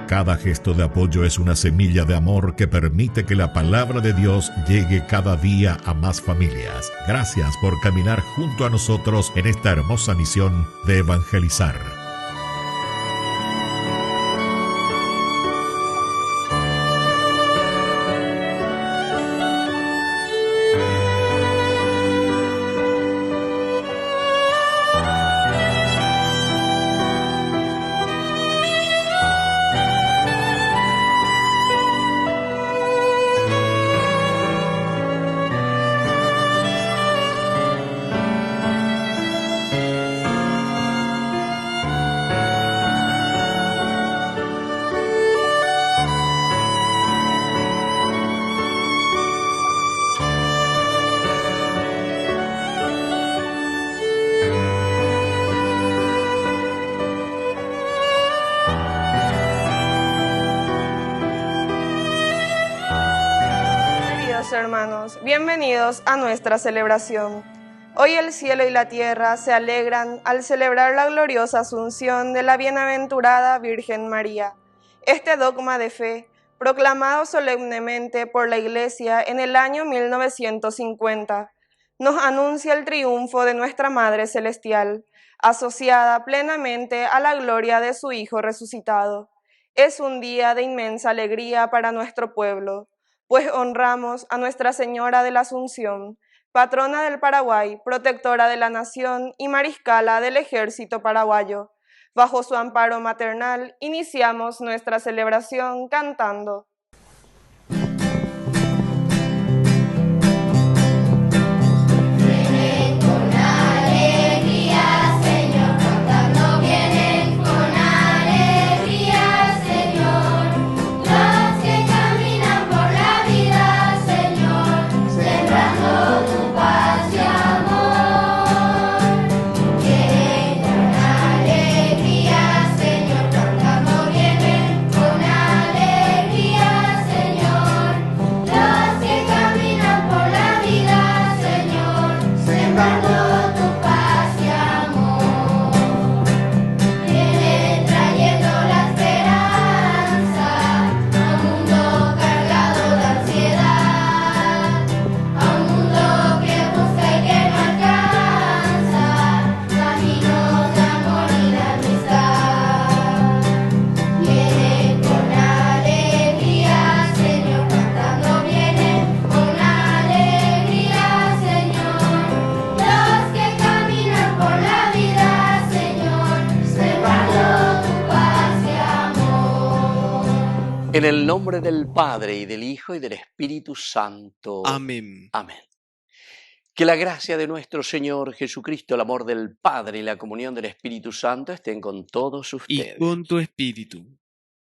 Cada gesto de apoyo es una semilla de amor que permite que la palabra de Dios llegue cada día a más familias. Gracias por caminar junto a nosotros en esta hermosa misión de evangelizar. Hermanos, bienvenidos a nuestra celebración. Hoy el cielo y la tierra se alegran al celebrar la gloriosa asunción de la bienaventurada Virgen María. Este dogma de fe, proclamado solemnemente por la Iglesia en el año 1950, nos anuncia el triunfo de nuestra Madre Celestial, asociada plenamente a la gloria de su Hijo resucitado. Es un día de inmensa alegría para nuestro pueblo, pues honramos a Nuestra Señora de la Asunción, patrona del Paraguay, protectora de la nación y mariscala del ejército paraguayo. Bajo su amparo maternal, iniciamos nuestra celebración cantando. En el nombre del Padre, y del Hijo, y del Espíritu Santo. Amén. Amén. Que la gracia de nuestro Señor Jesucristo, el amor del Padre y la comunión del Espíritu Santo estén con todos ustedes. Y con tu espíritu.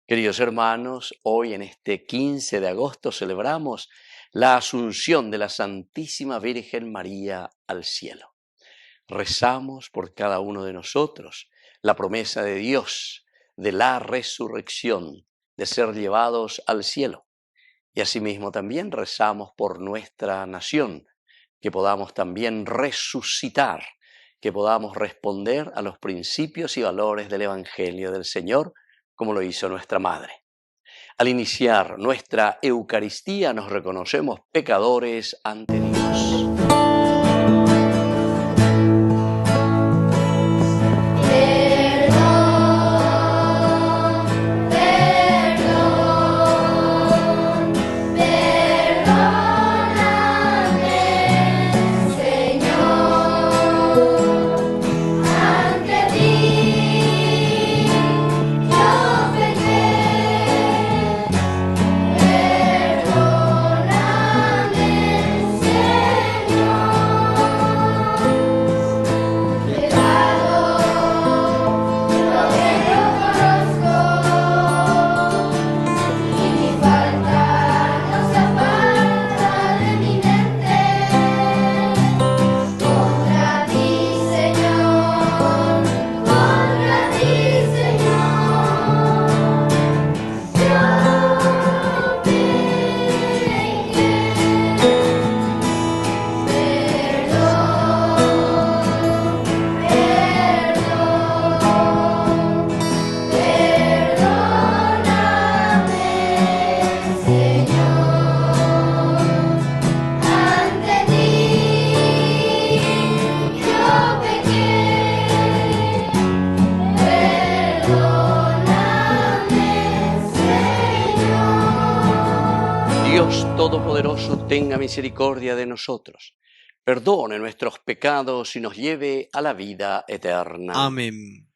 Queridos hermanos, hoy en este 15 de agosto celebramos la Asunción de la Santísima Virgen María al cielo. Rezamos por cada uno de nosotros la promesa de Dios de la resurrección, de ser llevados al cielo. Y asimismo también rezamos por nuestra nación, que podamos también resucitar, que podamos responder a los principios y valores del Evangelio del Señor, como lo hizo nuestra Madre. Al iniciar nuestra Eucaristía nos reconocemos pecadores ante Dios. Perdóname, Señor. Todopoderoso tenga misericordia de nosotros, perdone nuestros pecados y nos lleve a la vida eterna. Amén.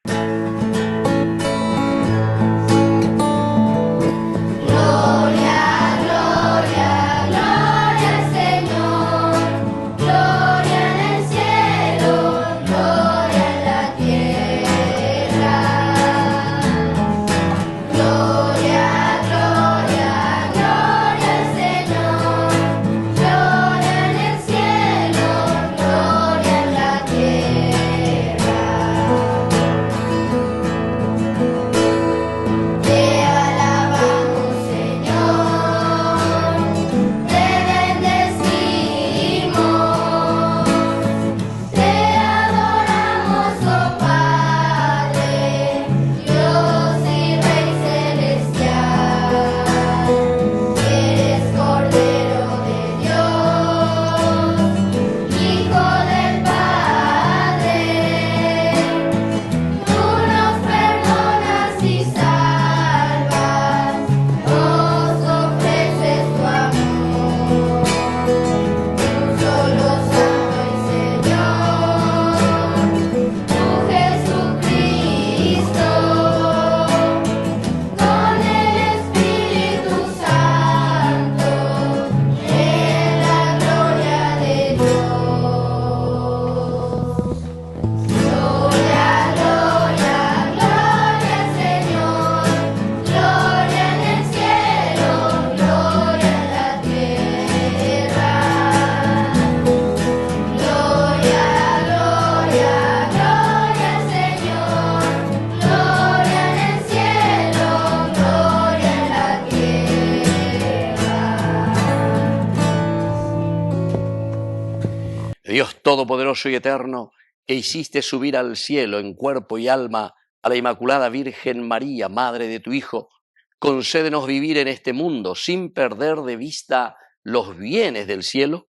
Dios Todopoderoso y Eterno, que hiciste subir al cielo en cuerpo y alma a la Inmaculada Virgen María, Madre de tu Hijo, concédenos vivir en este mundo sin perder de vista los bienes del cielo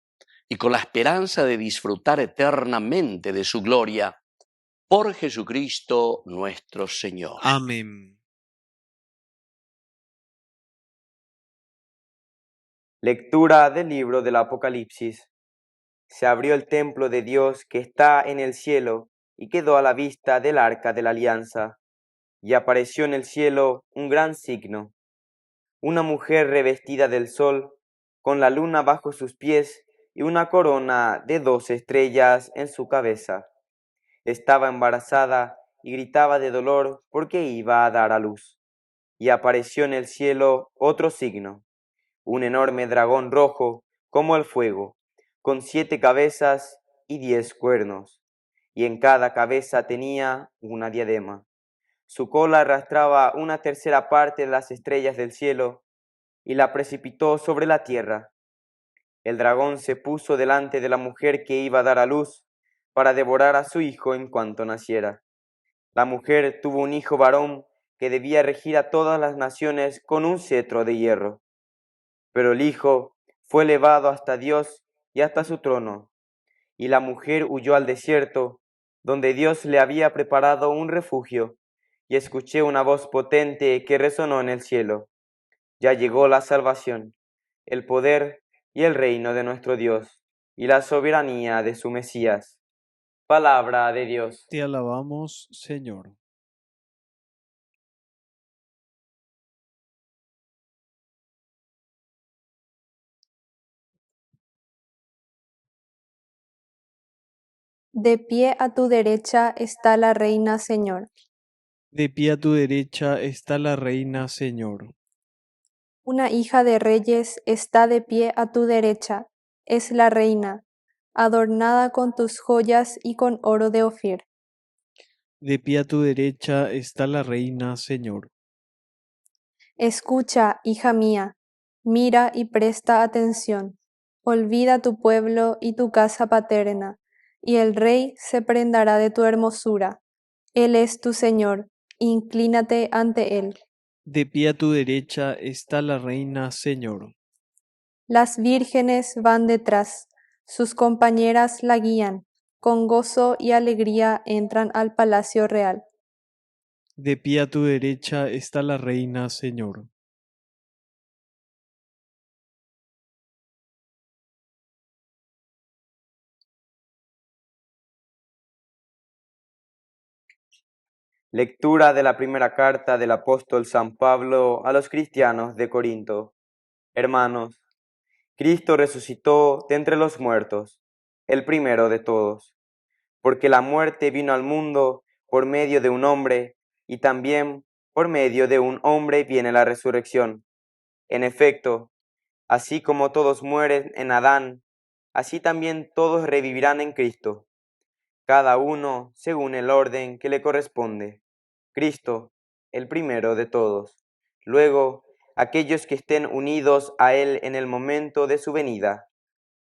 y con la esperanza de disfrutar eternamente de su gloria. Por Jesucristo nuestro Señor. Amén. Lectura del libro del Apocalipsis. Se abrió el templo de Dios que está en el cielo y quedó a la vista del arca de la alianza. Y apareció en el cielo un gran signo: una mujer revestida del sol, con la luna bajo sus pies y una corona de 12 estrellas en su cabeza. Estaba embarazada y gritaba de dolor porque iba a dar a luz. Y apareció en el cielo otro signo: un enorme dragón rojo como el fuego, con 7 cabezas y 10 cuernos, y en cada cabeza tenía una diadema. Su cola arrastraba una tercera parte de las estrellas del cielo y la precipitó sobre la tierra. El dragón se puso delante de la mujer que iba a dar a luz para devorar a su hijo en cuanto naciera. La mujer tuvo un hijo varón que debía regir a todas las naciones con un cetro de hierro. Pero el hijo fue elevado hasta Dios y hasta su trono, y la mujer huyó al desierto, donde Dios le había preparado un refugio, y escuché una voz potente que resonó en el cielo: ya llegó la salvación, el poder y el reino de nuestro Dios, y la soberanía de su Mesías. Palabra de Dios. Te alabamos, Señor. De pie a tu derecha está la Reina, Señor. De pie a tu derecha está la Reina, Señor. Una hija de reyes está de pie a tu derecha, es la Reina, adornada con tus joyas y con oro de Ofir. De pie a tu derecha está la Reina, Señor. Escucha, hija mía, mira y presta atención. Olvida tu pueblo y tu casa paterna, y el rey se prendará de tu hermosura. Él es tu Señor, inclínate ante él. De pie a tu derecha está la Reina, Señor. Las vírgenes van detrás, sus compañeras la guían, con gozo y alegría entran al palacio real. De pie a tu derecha está la Reina, Señor. Lectura de la primera carta del apóstol San Pablo a los cristianos de Corinto. Hermanos, Cristo resucitó de entre los muertos, el primero de todos, porque la muerte vino al mundo por medio de un hombre, y también por medio de un hombre viene la resurrección. En efecto, así como todos mueren en Adán, así también todos revivirán en Cristo, cada uno según el orden que le corresponde. Cristo, el primero de todos. Luego, aquellos que estén unidos a Él en el momento de su venida.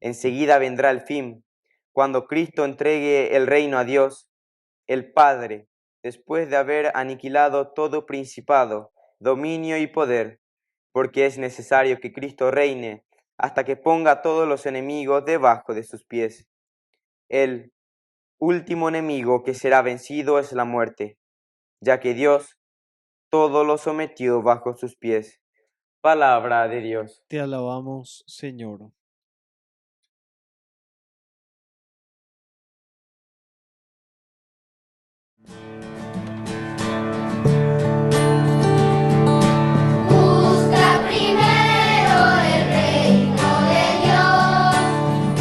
Enseguida vendrá el fin, cuando Cristo entregue el reino a Dios, el Padre, después de haber aniquilado todo principado, dominio y poder, porque es necesario que Cristo reine hasta que ponga a todos los enemigos debajo de sus pies. El último enemigo que será vencido es la muerte, ya que Dios todo lo sometió bajo sus pies. Palabra de Dios. Te alabamos, Señor. Busca primero el reino de Dios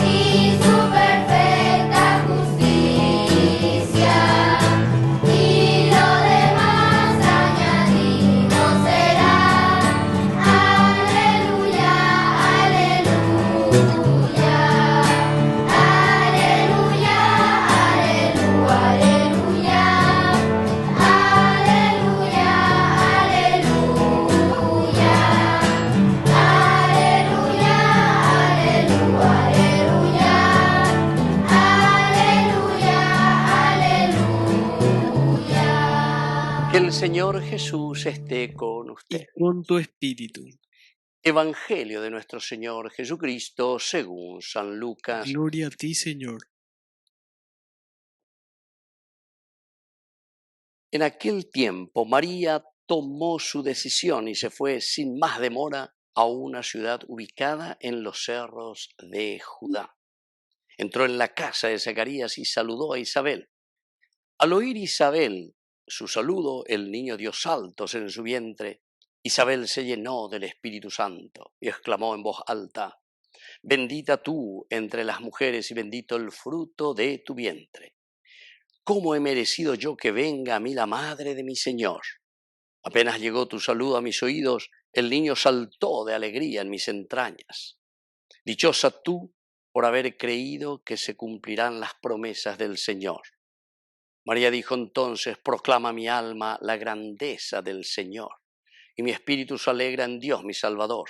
y su perfecta justicia, y lo demás añadido será. Aleluya, aleluya, aleluya, aleluya, aleluya. Aleluya, aleluya, aleluya, aleluya, aleluya. Que el Señor Jesús esté con Y usted. con tu espíritu. Evangelio de nuestro Señor Jesucristo según San Lucas. Gloria a ti, Señor. En aquel tiempo María tomó su decisión y se fue sin más demora a una ciudad ubicada en los cerros de Judá. Entró en la casa de Zacarías y saludó a Isabel. Al oír Isabel su saludo, el niño dio saltos en su vientre. Isabel se llenó del Espíritu Santo y exclamó en voz alta: Bendita tú entre las mujeres y bendito el fruto de tu vientre. ¿Cómo he merecido yo que venga a mí la madre de mi Señor? Apenas llegó tu saludo a mis oídos, el niño saltó de alegría en mis entrañas. Dichosa tú por haber creído que se cumplirán las promesas del Señor. María dijo entonces: proclama mi alma la grandeza del Señor, y mi espíritu se alegra en Dios mi Salvador,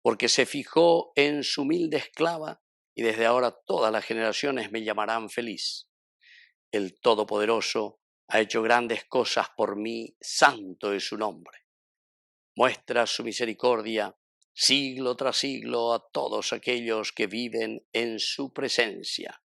porque se fijó en su humilde esclava, y desde ahora todas las generaciones me llamarán feliz. El Todopoderoso ha hecho grandes cosas por mí, santo es su nombre. Muestra su misericordia siglo tras siglo a todos aquellos que viven en su presencia.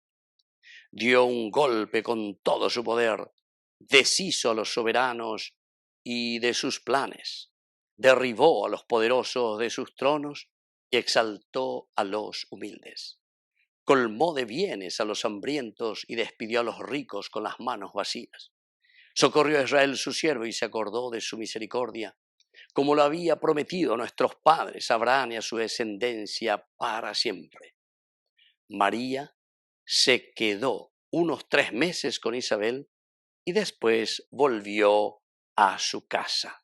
Dio un golpe con todo su poder, deshizo a los soberanos y de sus planes, derribó a los poderosos de sus tronos y exaltó a los humildes. Colmó de bienes a los hambrientos y despidió a los ricos con las manos vacías. Socorrió a Israel su siervo y se acordó de su misericordia, como lo había prometido a nuestros padres, a Abraham y a su descendencia para siempre. María se quedó unos 3 meses con Isabel y después volvió a su casa.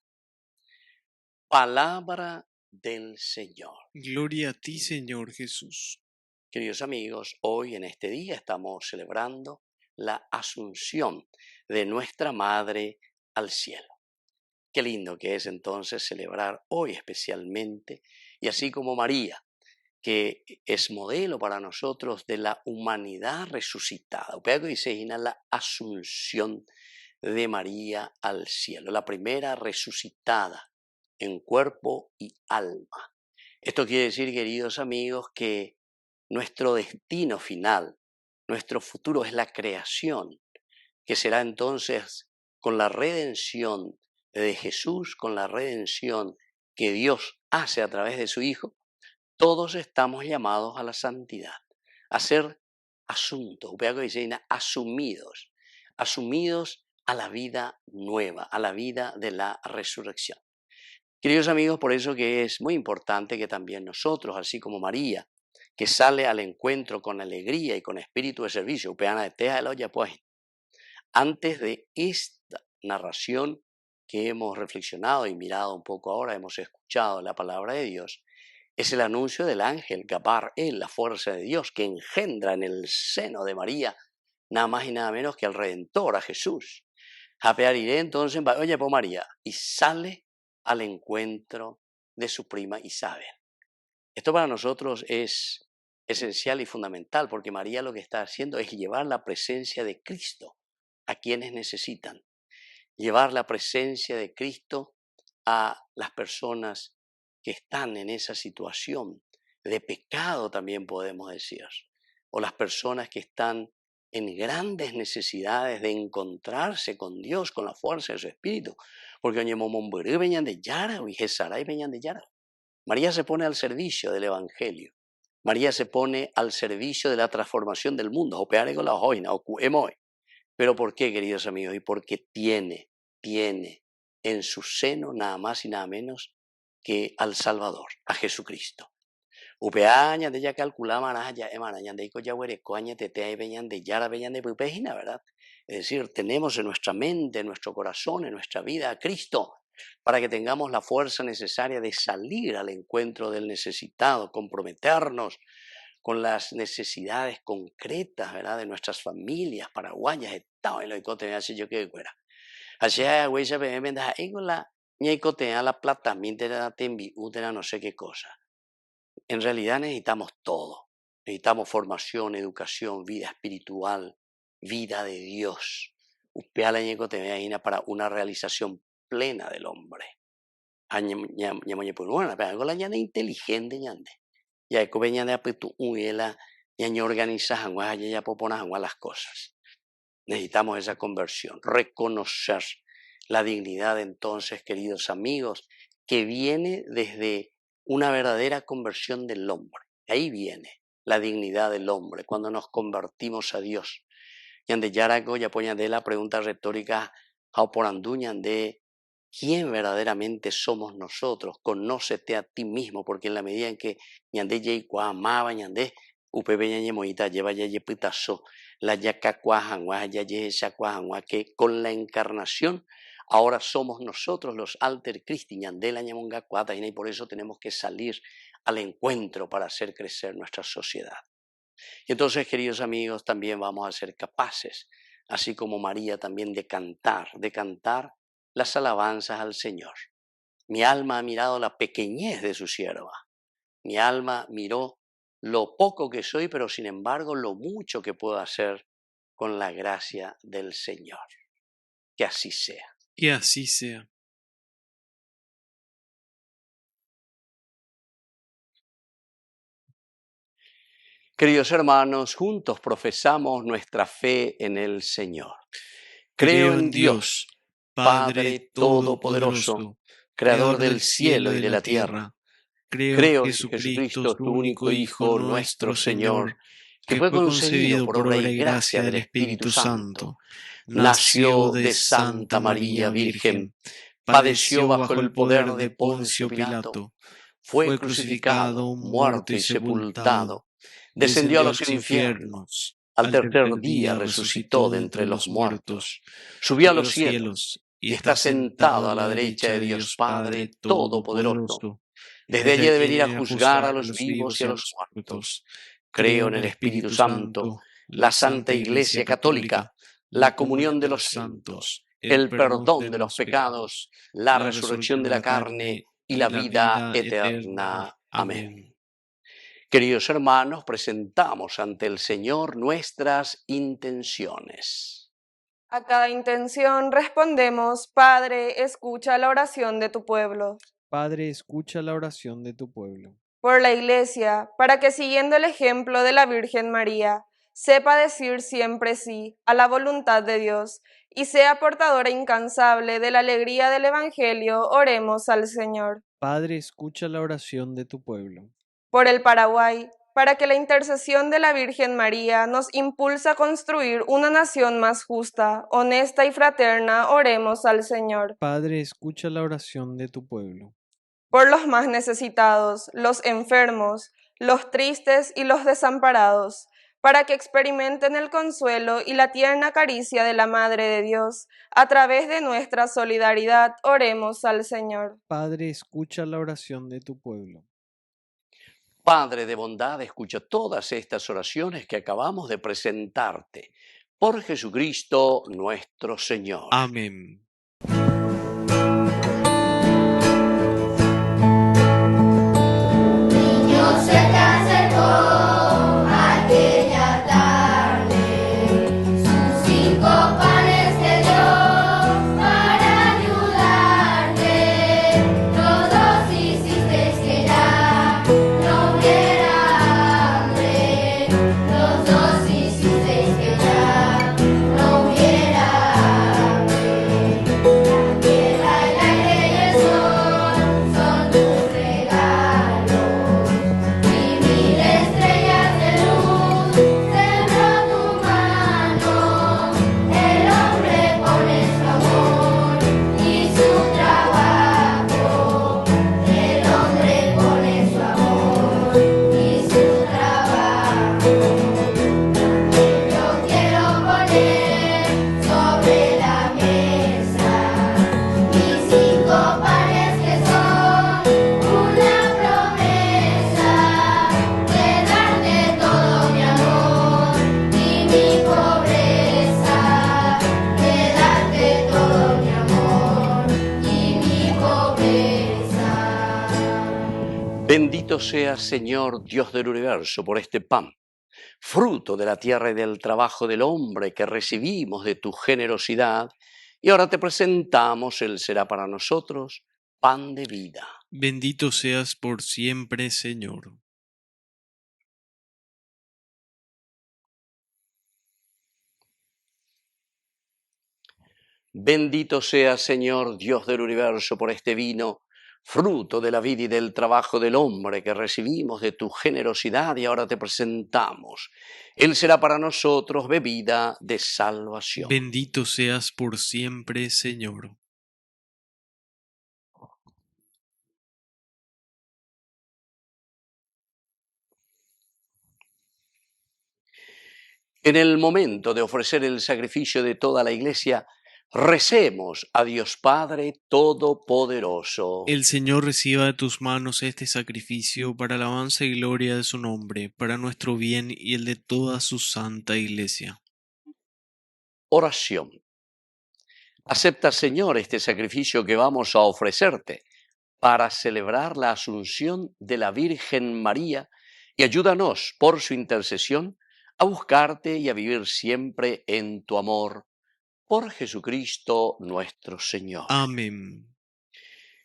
Palabra del Señor. Gloria a ti, Señor Jesús. Queridos amigos, hoy en este día estamos celebrando la Asunción de nuestra Madre al cielo. Qué lindo que es entonces celebrar hoy especialmente, y así como María, que es modelo para nosotros de la humanidad resucitada. Upea dice la Asunción de María al cielo, la primera resucitada en cuerpo y alma. Esto quiere decir, queridos amigos, que nuestro destino final, nuestro futuro es la creación, que será entonces con la redención de Jesús, con la redención que Dios hace a través de su Hijo. Todos estamos llamados a la santidad, a ser asuntos, asumidos a la vida nueva, a la vida de la resurrección. Queridos amigos, por eso que es muy importante que también nosotros, así como María, que sale al encuentro con alegría y con espíritu de servicio, upeana de teja de la olla, pues, antes de esta narración que hemos reflexionado y mirado un poco ahora, hemos escuchado la palabra de Dios, es el anuncio del ángel Gabar, la fuerza de Dios, que engendra en el seno de María nada más y nada menos que al Redentor, a Jesús. Japeariré entonces, oye, pues María, y sale al encuentro de su prima Isabel. Esto para nosotros es esencial y fundamental, porque María lo que está haciendo es llevar la presencia de Cristo a quienes necesitan, llevar la presencia de Cristo a las personas que están en esa situación de pecado, también podemos decir, o las personas que están en grandes necesidades de encontrarse con Dios, con la fuerza de su espíritu, porque María se pone al servicio del evangelio. María se pone al servicio de la transformación del mundo. Pero ¿por qué, queridos amigos? Y porque tiene en su seno nada más y nada menos que al Salvador, a Jesucristo. Upeaña de ya calculaba ya emanañan de ya huerecoaña te veñan de yara veñan de pupejina, ¿verdad? Es decir, tenemos en nuestra mente, en nuestro corazón, en nuestra vida a Cristo, para que tengamos la fuerza necesaria de salir al encuentro del necesitado, comprometernos con las necesidades concretas, ¿verdad?, de nuestras familias paraguayas, estado en lo que me hace yo que fuera. Así es, güey, se ve, con la ñaicotea, la plata, la tembi, no sé qué cosa. En realidad necesitamos todo. Necesitamos formación, educación, vida espiritual, vida de Dios. Upeala ñaicotea para una realización plena del hombre. Algo la ñana inteligente ñande. Ya eco veña de apetu uela ñaño organiza jangua ya popona jangua las cosas. Necesitamos esa conversión, reconocer la dignidad entonces, queridos amigos, que viene desde una verdadera conversión del hombre. Ahí viene la dignidad del hombre, cuando nos convertimos a Dios. Yande yarago ya poñan de la pregunta retórica, jauporanduñan de quién verdaderamente somos nosotros. Conócete a ti mismo, porque en la medida en que ñande yeikua amaba ñande, upepe ñañe moita lleva yaye pitazo, la yacacuajangua, yaye chacuajangua, que con la encarnación ahora somos nosotros los alter Christi, ñande la ñamonga cuata, y por eso tenemos que salir al encuentro para hacer crecer nuestra sociedad. Y entonces, queridos amigos, también vamos a ser capaces, así como María, también de cantar las alabanzas al Señor. Mi alma ha mirado la pequeñez de su sierva. Mi alma miró lo poco que soy, pero sin embargo lo mucho que puedo hacer con la gracia del Señor. Que así sea. Que así sea. Queridos hermanos, juntos profesamos nuestra fe en el Señor. Creo en Dios, Padre Todopoderoso, Creador del cielo y de la tierra. Creo en Jesucristo, tu único Hijo, nuestro Señor, que fue concebido por obra y gracia del Espíritu Santo. Nació de Santa María Virgen, padeció bajo el poder de Poncio Pilato, fue crucificado, muerto y sepultado, descendió a los infiernos, al tercer día resucitó de entre los muertos, subió a los cielos y está sentado a la derecha de Dios Padre Todopoderoso. Desde allí debe venir a juzgar a los vivos y a los muertos. Creo en el Espíritu Santo, la Santa Iglesia Católica, la comunión de los santos, el perdón de los pecados, la resurrección de la carne y la vida eterna. Amén. Queridos hermanos, presentamos ante el Señor nuestras intenciones. A cada intención respondemos, Padre, escucha la oración de tu pueblo. Padre, escucha la oración de tu pueblo. Por la Iglesia, para que siguiendo el ejemplo de la Virgen María, sepa decir siempre sí a la voluntad de Dios y sea portadora incansable de la alegría del Evangelio, oremos al Señor. Padre, escucha la oración de tu pueblo. Por el Paraguay, para que la intercesión de la Virgen María nos impulse a construir una nación más justa, honesta y fraterna, oremos al Señor. Padre, escucha la oración de tu pueblo. Por los más necesitados, los enfermos, los tristes y los desamparados, para que experimenten el consuelo y la tierna caricia de la Madre de Dios. A través de nuestra solidaridad, oremos al Señor. Padre, escucha la oración de tu pueblo. Padre de bondad, escucha todas estas oraciones que acabamos de presentarte. Por Jesucristo nuestro Señor. Amén. Niño se te acercó aquella tarde, sus 5 panes te dio para ayudarte. Todos hicisteis que ya no hubiera hambre, los dos hicisteis que ya no hubiera hambre. La tierra, el aire y el sol son tus regalos, y 1000 estrellas de luz sembró tu mano. El hombre pone su amor y su trabajo. El hombre pone su amor y su trabajo. Yo quiero poner sobre la mesa mis 5 panes que son una promesa de darte todo mi amor y mi pobreza, de darte todo mi amor y mi pobreza. Bendito seas, Señor, Dios del universo, por este pan, fruto de la tierra y del trabajo del hombre que recibimos de tu generosidad, y ahora te presentamos, Él será para nosotros pan de vida. Bendito seas por siempre, Señor. Bendito seas, Señor, Dios del universo, por este vino, fruto de la vida y del trabajo del hombre que recibimos de tu generosidad, y ahora te presentamos. Él será para nosotros bebida de salvación. Bendito seas por siempre, Señor. En el momento de ofrecer el sacrificio de toda la Iglesia, recemos a Dios Padre Todopoderoso. El Señor reciba de tus manos este sacrificio para alabanza y gloria de su nombre, para nuestro bien y el de toda su santa Iglesia. Oración. Acepta, Señor, este sacrificio que vamos a ofrecerte para celebrar la Asunción de la Virgen María, y ayúdanos por su intercesión a buscarte y a vivir siempre en tu amor. Por Jesucristo nuestro Señor. Amén.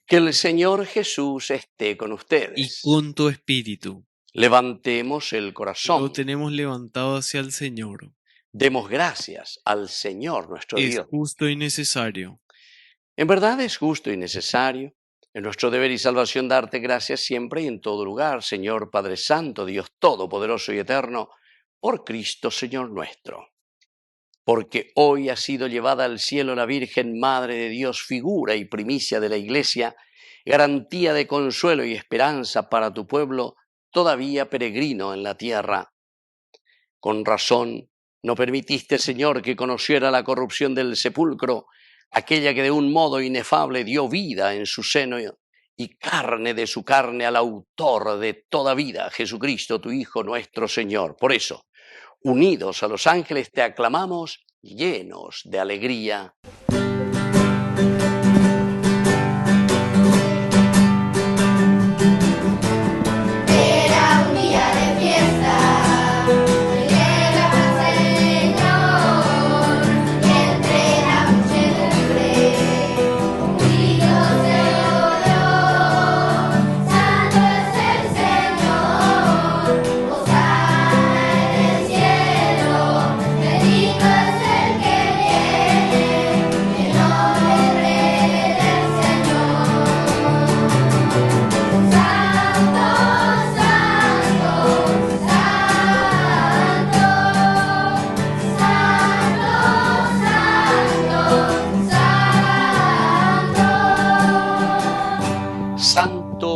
Que el Señor Jesús esté con Y ustedes. con tu espíritu. Levantemos el corazón. Lo tenemos levantado hacia el Señor. Demos gracias al Señor nuestro Es Dios. justo y necesario. En verdad es justo y necesario, en nuestro deber y salvación, darte gracias siempre y en todo lugar, Señor Padre Santo, Dios Todopoderoso y Eterno, por Cristo Señor nuestro. Porque hoy ha sido llevada al cielo la Virgen Madre de Dios, figura y primicia de la Iglesia, garantía de consuelo y esperanza para tu pueblo, todavía peregrino en la tierra. Con razón, no permitiste, Señor, que conociera la corrupción del sepulcro, aquella que de un modo inefable dio vida en su seno y carne de su carne al autor de toda vida, Jesucristo, tu Hijo nuestro Señor. Por eso, unidos a los ángeles, te aclamamos llenos de alegría. Era un día de fiesta, llega el Señor, y entre la muchedumbre un grito se oyó: Santo es el Señor, hosana en el cielo, bendito es el que viene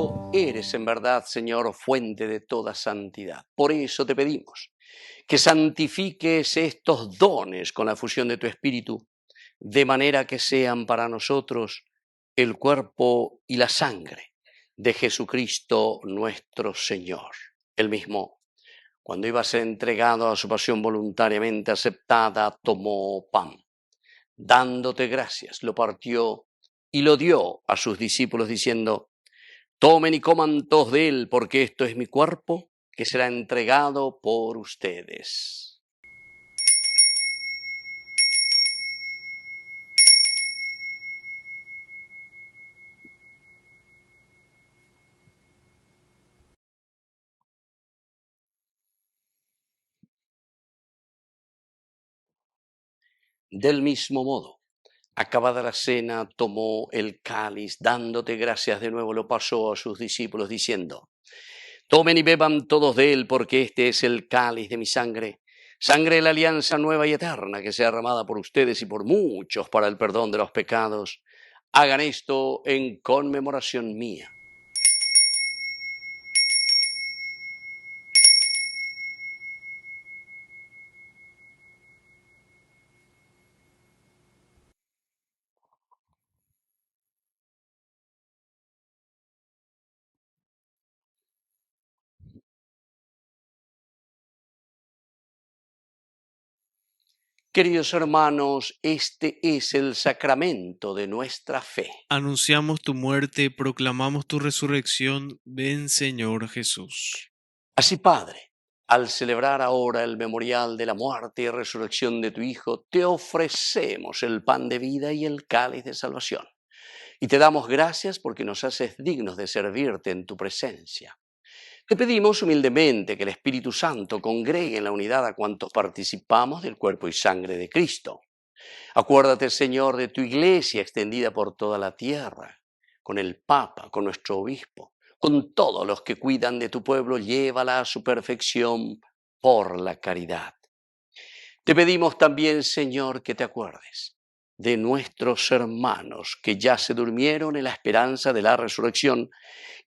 Tú eres en verdad, Señor, fuente de toda santidad. Por eso te pedimos que santifiques estos dones con la fusión de tu Espíritu, de manera que sean para nosotros el cuerpo y la sangre de Jesucristo nuestro Señor. Él mismo, cuando iba a ser entregado a su pasión voluntariamente aceptada, tomó pan. Dándote gracias, lo partió y lo dio a sus discípulos diciendo: tomen y coman todos de él, porque esto es mi cuerpo, que será entregado por ustedes. Del mismo modo, acabada la cena, tomó el cáliz, dándote gracias de nuevo, lo pasó a sus discípulos diciendo: tomen y beban todos de él, porque este es el cáliz de mi sangre, sangre de la alianza nueva y eterna, que sea derramada por ustedes y por muchos para el perdón de los pecados. Hagan esto en conmemoración mía. Queridos hermanos, este es el sacramento de nuestra fe. Anunciamos tu muerte, proclamamos tu resurrección. Ven, Señor Jesús. Así, Padre, al celebrar ahora el memorial de la muerte y resurrección de tu Hijo, te ofrecemos el pan de vida y el cáliz de salvación. Y te damos gracias porque nos haces dignos de servirte en tu presencia. Te pedimos humildemente que el Espíritu Santo congregue en la unidad a cuantos participamos del cuerpo y sangre de Cristo. Acuérdate, Señor, de tu iglesia extendida por toda la tierra, con el Papa, con nuestro obispo, con todos los que cuidan de tu pueblo, llévala a su perfección por la caridad. Te pedimos también, Señor, que te acuerdes de nuestros hermanos que ya se durmieron en la esperanza de la resurrección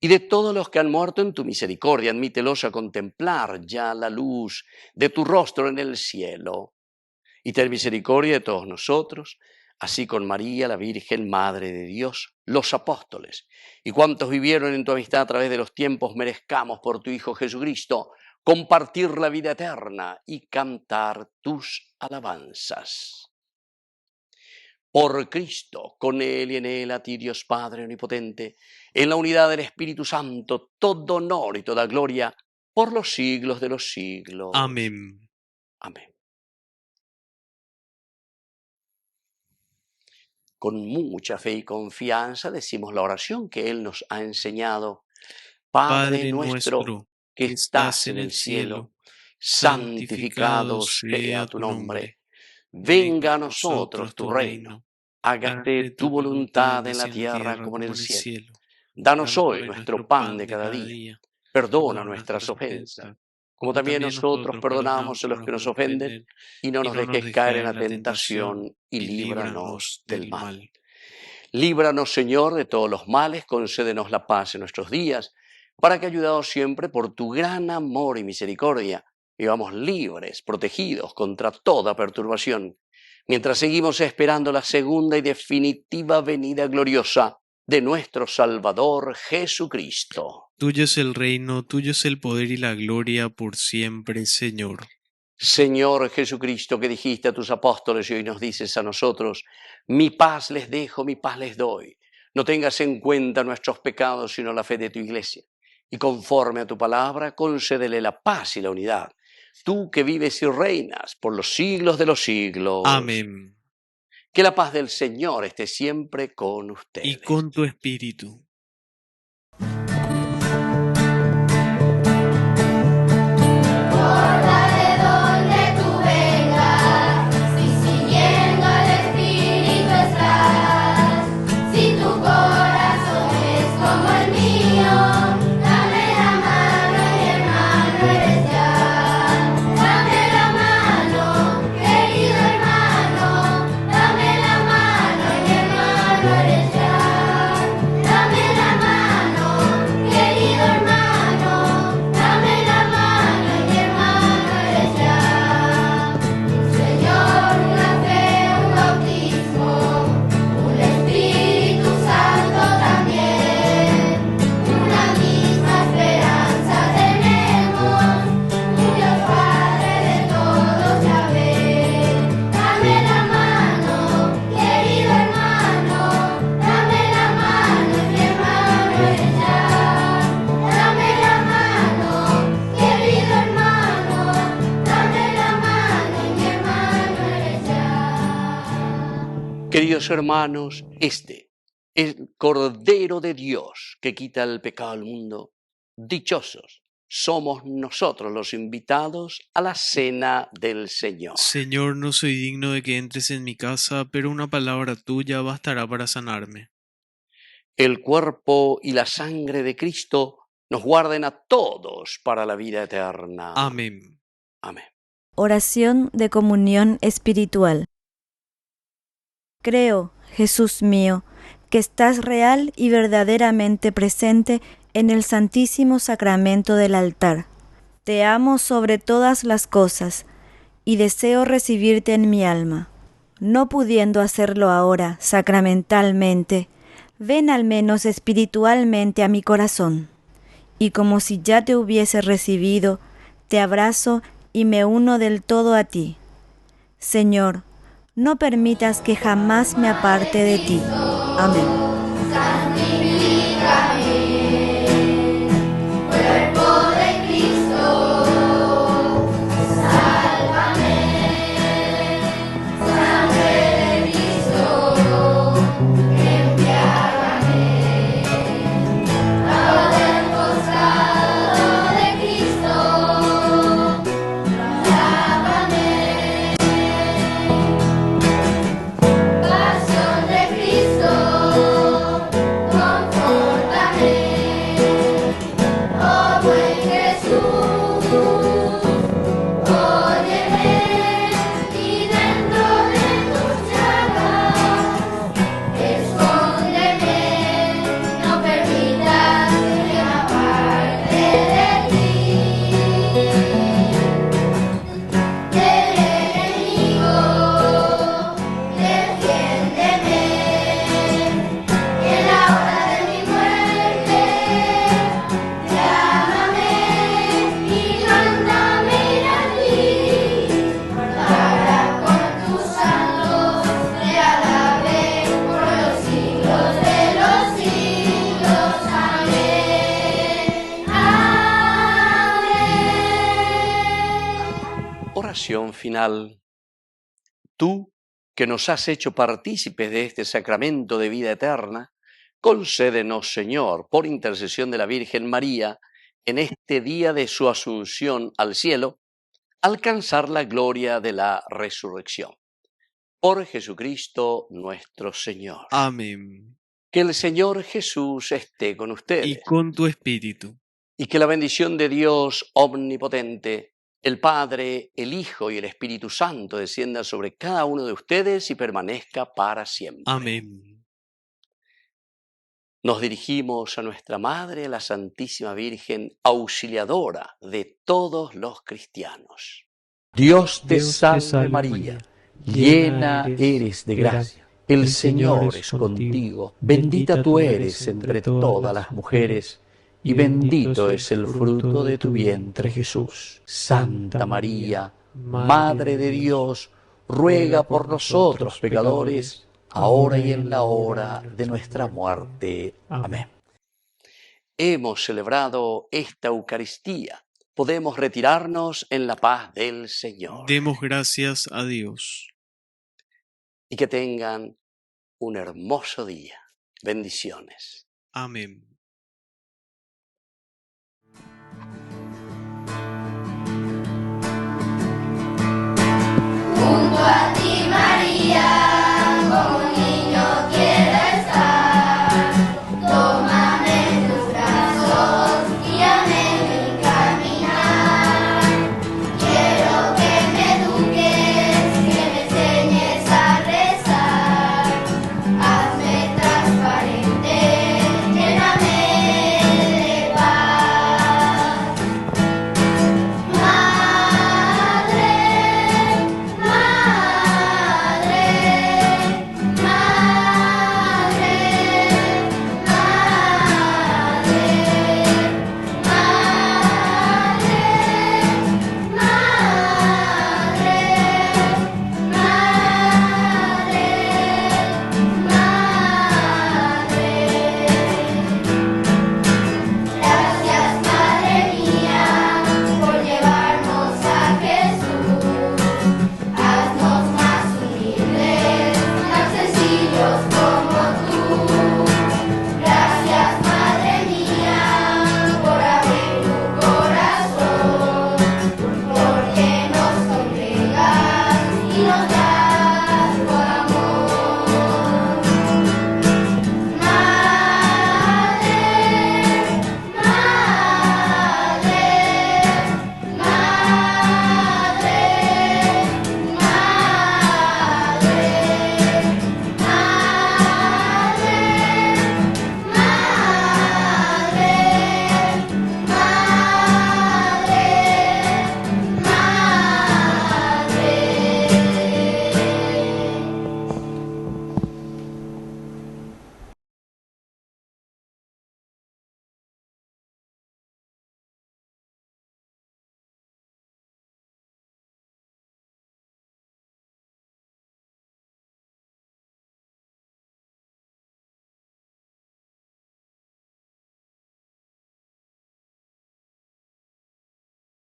y de todos los que han muerto en tu misericordia. Admítelos a contemplar ya la luz de tu rostro en el cielo. Y ten misericordia de todos nosotros, así con María, la Virgen, Madre de Dios, los apóstoles, y cuantos vivieron en tu amistad a través de los tiempos, merezcamos por tu Hijo Jesucristo compartir la vida eterna y cantar tus alabanzas. Por Cristo, con Él y en Él, a ti, Dios Padre omnipotente, en la unidad del Espíritu Santo, todo honor y toda gloria, por los siglos de los siglos. Amén. Amén. Con mucha fe y confianza decimos la oración que Él nos ha enseñado. Padre nuestro que estás en el cielo, santificado sea tu nombre. Venga a nosotros tu reino. Hágase tu voluntad en la tierra como en el cielo. Danos hoy nuestro pan de cada día. Perdona nuestras ofensas, como también nosotros perdonamos a los que nos ofenden, y no nos dejes caer en la tentación, y líbranos del mal. Líbranos, Señor, de todos los males, concédenos la paz en nuestros días, para que, ayudados siempre por tu gran amor y misericordia, vivamos libres, protegidos contra toda perturbación, mientras seguimos esperando la segunda y definitiva venida gloriosa de nuestro Salvador Jesucristo. Tuyo es el reino, tuyo es el poder y la gloria por siempre, Señor. Señor Jesucristo, que dijiste a tus apóstoles y hoy nos dices a nosotros: mi paz les dejo, mi paz les doy. No tengas en cuenta nuestros pecados, sino la fe de tu iglesia. Y conforme a tu palabra, concédele la paz y la unidad. Tú que vives y reinas por los siglos de los siglos. Amén. Que la paz del Señor esté siempre con ustedes. Y con tu espíritu. Dame Queridos hermanos, este es el Cordero de Dios que quita el pecado del mundo. Dichosos somos nosotros los invitados a la cena del Señor. Señor, no soy digno de que entres en mi casa, pero una palabra tuya bastará para sanarme. El cuerpo y la sangre de Cristo nos guarden a todos para la vida eterna. Amén. Amén. Oración de comunión espiritual. Creo, Jesús mío, que estás real y verdaderamente presente en el Santísimo Sacramento del altar. Te amo sobre todas las cosas y deseo recibirte en mi alma. No pudiendo hacerlo ahora sacramentalmente, ven al menos espiritualmente a mi corazón. Y como si ya te hubiese recibido, te abrazo y me uno del todo a ti. Señor, no permitas que jamás me aparte de ti. Amén. Santifícame, cuerpo de Cristo, sálvame, sangre de Cristo, embriágame, agua del costado de Cristo, lávame, pasión de Cristo. Oh buen Jesús, óyeme y dentro de tus llagas, escóndeme, no permitas que me aparte de ti. Del enemigo, defiéndeme, y en la hora de mi muerte, llámame y mándame ir a ti, para con tus santos te alabe por los siglos de los siglos. Amén. Amén. Oración final. Tú, que nos has hecho partícipes de este sacramento de vida eterna, concédenos, Señor, por intercesión de la Virgen María, en este día de su asunción al cielo, alcanzar la gloria de la resurrección. Por Jesucristo nuestro Señor. Amén. Que el Señor Jesús esté con Y ustedes con tu espíritu. y que la bendición de Dios omnipotente, el Padre, el Hijo y el Espíritu Santo descienda sobre cada uno de ustedes y permanezca para siempre. Amén. Nos dirigimos a nuestra Madre, la Santísima Virgen, auxiliadora de todos los cristianos. Dios te salve María, llena eres de gracia. El Señor es contigo, bendita tú eres entre todas las mujeres, y bendito es el fruto de tu vientre Jesús. Santa María, Madre de Dios, ruega por nosotros pecadores, ahora y en la hora de nuestra muerte. Amén. Hemos celebrado esta Eucaristía. Podemos retirarnos en la paz del Señor. Demos gracias a Dios. Y que tengan un hermoso día. Bendiciones. Amén.